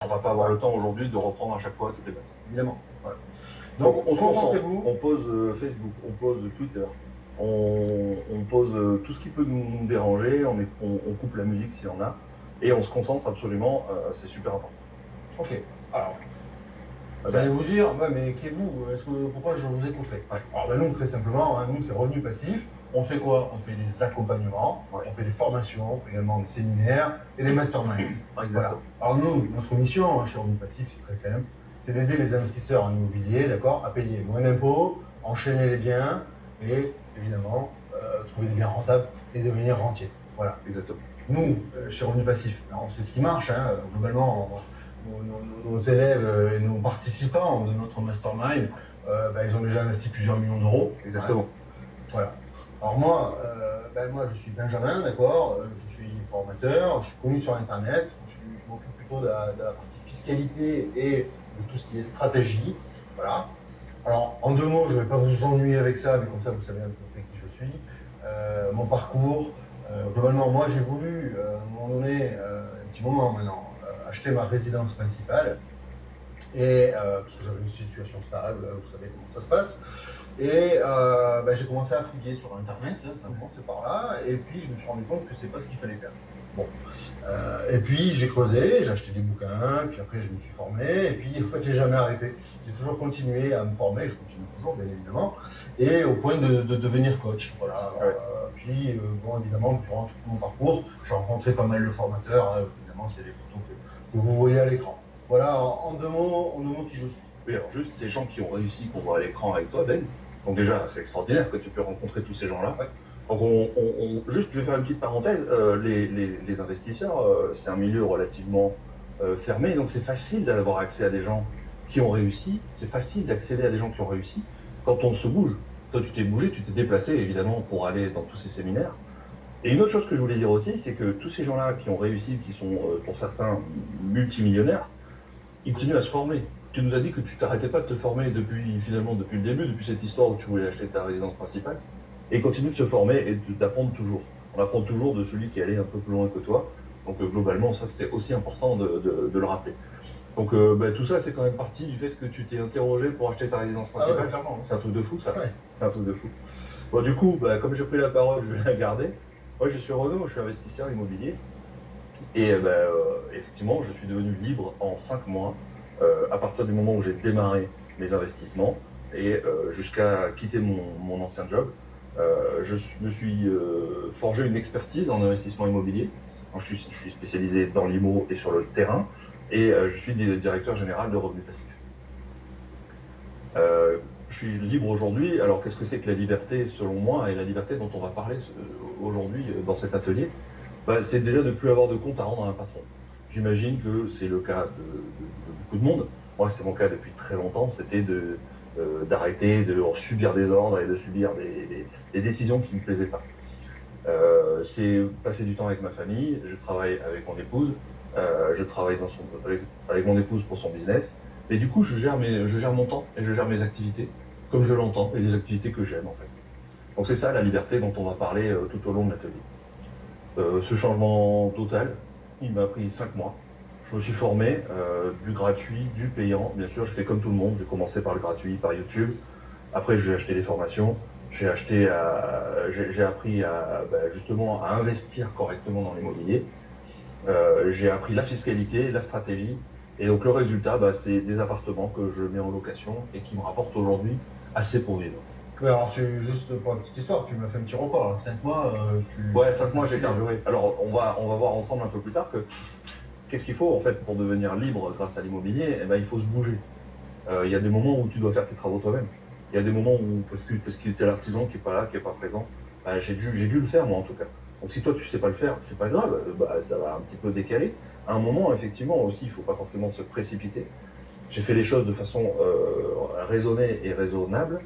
On va pas avoir le temps aujourd'hui de reprendre à chaque fois toutes les bases. Évidemment. Voilà. Donc on se concentre, concentrez-vous. on pose Facebook, on pose Twitter, on pose tout ce qui peut nous déranger, on coupe la musique s'il y en a, et on se concentre absolument, c'est super important. Ok, alors, vous allez vous dire, ouais, mais qui êtes-vous? Pourquoi je vous écouterai? Ouais. Alors, nous, très simplement, nous, c'est revenu passif. On fait quoi? On fait des accompagnements, Ouais. on fait des formations, également des séminaires et des masterminds. Voilà. Alors, nous, notre mission chez Revenu Passif, c'est très simple. C'est d'aider les investisseurs en immobilier, d'accord, à payer moins d'impôts, enchaîner les biens et, évidemment, trouver des biens rentables et devenir rentier. Voilà. Exactement. Nous, chez Revenu Passif, on sait ce qui marche, globalement. Nos élèves et nos participants de notre mastermind, ils ont déjà investi plusieurs millions d'euros. Exactement. Voilà. Alors moi, je suis Benjamin, d'accord. Je suis formateur, je suis connu sur Internet. Je m'occupe plutôt de la partie fiscalité et de tout ce qui est stratégie. Voilà. Alors, en 2 mots, je ne vais pas vous ennuyer avec ça, mais comme ça, vous savez un peu qui je suis. Mon parcours. Globalement, moi, j'ai voulu, à un moment donné, un petit moment maintenant, acheter ma résidence principale. Et parce que j'avais une situation stable, vous savez comment ça se passe. Et j'ai commencé à fouiller sur Internet, ça a commencé par là. Et puis, je me suis rendu compte que c'est pas ce qu'il fallait faire. Bon. Et puis j'ai creusé, j'ai acheté des bouquins, puis après je me suis formé, et puis en fait j'ai jamais arrêté. J'ai toujours continué à me former, je continue toujours bien évidemment, et au point de devenir coach. Voilà. Ouais. Puis bon évidemment durant tout mon parcours, j'ai rencontré pas mal de formateurs, évidemment c'est les photos que vous voyez à l'écran. Voilà, en deux mots qui je suis. Oui, alors juste ces gens qui ont réussi qu'on voit à l'écran avec toi, Ben, donc déjà c'est extraordinaire que tu peux rencontrer tous ces gens-là. Ouais. Donc juste, je vais faire une petite parenthèse, les investisseurs, c'est un milieu relativement fermé, donc c'est facile d'avoir accès à des gens qui ont réussi, c'est facile d'accéder à des gens qui ont réussi quand on se bouge. Toi tu t'es bougé, tu t'es déplacé évidemment pour aller dans tous ces séminaires. Et une autre chose que je voulais dire aussi, c'est que tous ces gens-là qui ont réussi, qui sont pour certains multimillionnaires, ils continuent à se former. Tu nous as dit que tu t'arrêtais pas de te former depuis le début, depuis cette histoire où tu voulais acheter ta résidence principale, et ils continuent de se former et d'apprendre toujours. On apprend toujours de celui qui est allé un peu plus loin que toi. Donc globalement, ça c'était aussi important de le rappeler. Donc tout ça, c'est quand même partie du fait que tu t'es interrogé pour acheter ta résidence principale. Clairement. C'est un truc de fou, ça. Ouais. C'est un truc de fou. Bon, du coup, comme j'ai pris la parole, je vais la garder. Moi, je suis Renaud, je suis investisseur immobilier. Et effectivement, je suis devenu libre en 5 mois, à partir du moment où j'ai démarré mes investissements et jusqu'à quitter mon ancien job. Je me suis forgé une expertise en investissement immobilier. Donc, je suis spécialisé dans l'IMO et sur le terrain, et je suis directeur général de Revenu Passif. Je suis libre aujourd'hui. Alors qu'est-ce que c'est que la liberté selon moi, et la liberté dont on va parler aujourd'hui dans cet atelier? C'est déjà de ne plus avoir de compte à rendre à un patron. J'imagine que c'est le cas de beaucoup de monde. Moi, c'est mon cas depuis très longtemps. C'était d'arrêter de subir des ordres et de subir des décisions qui ne me plaisaient pas. C'est passer du temps avec ma famille. Je travaille avec mon épouse. Je travaille avec mon épouse pour son business. Et du coup, je gère mon temps et je gère mes activités comme je l'entends, et les activités que j'aime en fait. Donc c'est ça la liberté dont on va parler tout au long de l'atelier. Ce changement total, il m'a pris 5 mois. Je me suis formé, du gratuit, du payant. Bien sûr, j'ai fait comme tout le monde. J'ai commencé par le gratuit, par YouTube. Après, j'ai acheté des formations. J'ai appris justement à investir correctement dans l'immobilier. J'ai appris la fiscalité, la stratégie. Et donc le résultat, c'est des appartements que je mets en location et qui me rapportent aujourd'hui assez pour vivre. Ouais, alors juste pour une petite histoire, tu m'as fait un petit record, 5 mois, Ouais, 5 mois j'ai carburé. Alors on va voir ensemble un peu plus tard que qu'est-ce qu'il faut en fait pour devenir libre grâce à l'immobilier? Il faut se bouger. Il y a des moments où tu dois faire tes travaux toi-même. Il y a des moments où, parce que tu es l'artisan qui est pas là, qui est pas présent, j'ai dû le faire moi en tout cas. Donc si toi tu sais pas le faire, c'est pas grave, ça va un petit peu décaler. À un moment, effectivement aussi, il faut pas forcément se précipiter. J'ai fait les choses de façon raisonnée et raisonnable.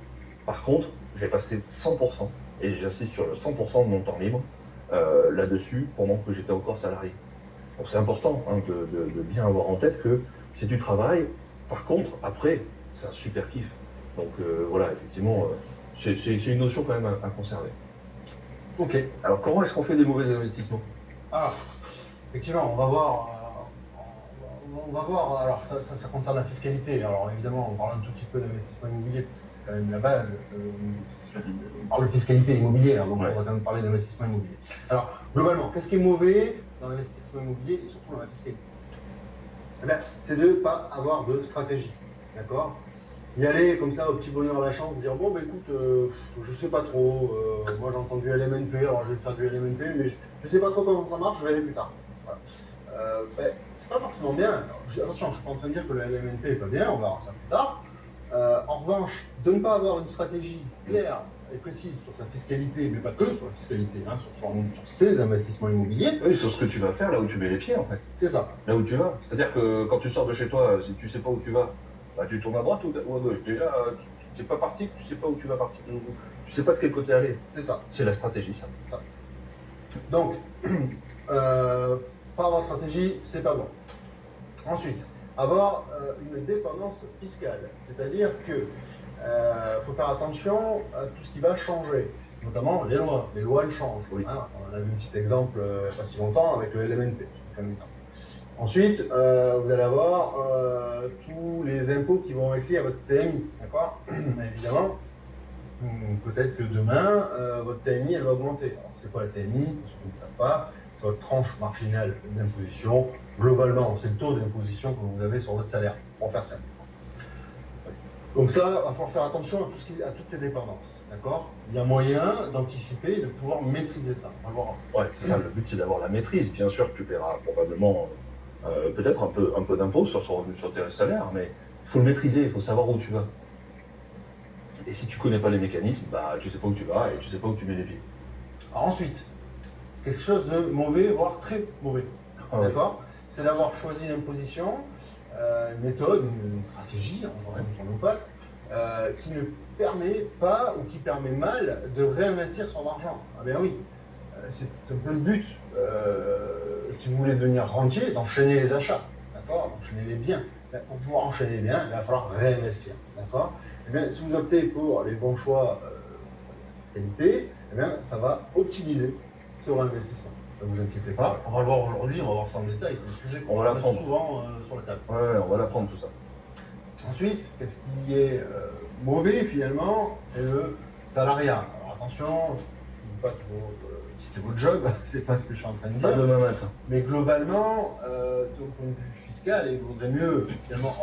Par contre, j'ai passé 100%, et j'insiste sur le 100% de mon temps libre là-dessus pendant que j'étais encore salarié. Donc c'est important de bien avoir en tête que si tu travailles, par contre, après, c'est un super kiff. Donc voilà, effectivement, c'est une notion quand même à conserver. Ok. Alors comment est-ce qu'on fait des mauvais investissements? Ah, effectivement, on va voir. on va voir. Alors, ça concerne la fiscalité. Alors, évidemment, on parle un tout petit peu d'investissement immobilier, parce que c'est quand même la base. On parle de fiscalité immobilière, donc Ouais. on va quand même parler d'investissement immobilier. Alors, globalement, qu'est-ce qui est mauvais dans l'investissement immobilier et surtout dans la fiscalité? Eh bien, c'est de ne pas avoir de stratégie. D'accord? Y aller comme ça au petit bonheur la chance, dire bon, bah écoute, je sais pas trop, moi j'ai entendu LMNP, alors je vais faire du LMNP, mais je sais pas trop comment ça marche, je verrai plus tard. Voilà. C'est pas forcément bien. Alors, attention, je suis pas en train de dire que le LMNP est pas bien, on verra ça plus tard. En revanche, de ne pas avoir une stratégie claire et précise sur sa fiscalité, mais pas que sur la fiscalité, hein, sur ses investissements immobiliers. Oui, sur ce que tu vas faire, là où tu mets les pieds, en fait. C'est ça. Là où tu vas. C'est-à-dire que quand tu sors de chez toi, si tu sais pas où tu vas, bah, tu tournes à droite ou à gauche. Déjà, tu n'es pas parti, tu sais pas où tu vas partir. Tu sais pas de quel côté aller. C'est ça. C'est la stratégie, ça. Donc, pas avoir de stratégie, c'est pas bon. Ensuite, avoir une dépendance fiscale, c'est-à-dire que faut faire attention à tout ce qui va changer, notamment les lois. Les lois, elles changent. Oui. Hein. On a vu un petit exemple pas si longtemps avec le LMNP, comme exemple. Ensuite, vous allez avoir tous les impôts qui vont être liés à votre TMI, d'accord? Évidemment, peut-être que demain, votre TMI, elle va augmenter. Alors, c'est quoi la TMI? Pour ceux qui ne savent pas, c'est votre tranche marginale d'imposition. Globalement, c'est le taux d'imposition que vous avez sur votre salaire, pour faire simple. Donc ça, il va falloir faire attention à toutes ces dépendances, d'accord? Il y a moyen d'anticiper et de pouvoir maîtriser ça. On va voir. Ouais, c'est ça. Le but, c'est d'avoir la maîtrise. Bien sûr, tu paieras probablement peut-être un peu d'impôts sur tes salaires, mais il faut le maîtriser, il faut savoir où tu vas. Et si tu connais pas les mécanismes, bah, tu sais pas où tu vas et tu sais pas où tu mets les pieds. Alors ensuite, quelque chose de mauvais, voire très mauvais, d'accord? C'est d'avoir choisi une imposition, une méthode, une stratégie, on va sur nos pattes, qui ne permet pas ou qui permet mal de réinvestir son argent. Ah bien oui, c'est un peu le but, si vous voulez devenir rentier, d'enchaîner les achats, d'accord? D'enchaîner les biens. Pour pouvoir enchaîner les biens, il va falloir réinvestir, d'accord? Eh bien, si vous optez pour les bons choix de fiscalité, eh bien, ça va optimiser ce réinvestissement. Ne vous inquiétez pas, on va le voir aujourd'hui, on va voir ça en détail, c'est un sujet qu'on va mettre souvent sur la table. Ouais, on va l'apprendre tout ça. Ensuite, qu'est-ce qui est mauvais finalement? C'est le salariat. Alors attention, je ne dis pas qu'il faut quitter votre job, c'est pas ce que je suis en train de dire. Pas demain matin. Mais globalement, d'un point de vue fiscal, il vaudrait mieux finalement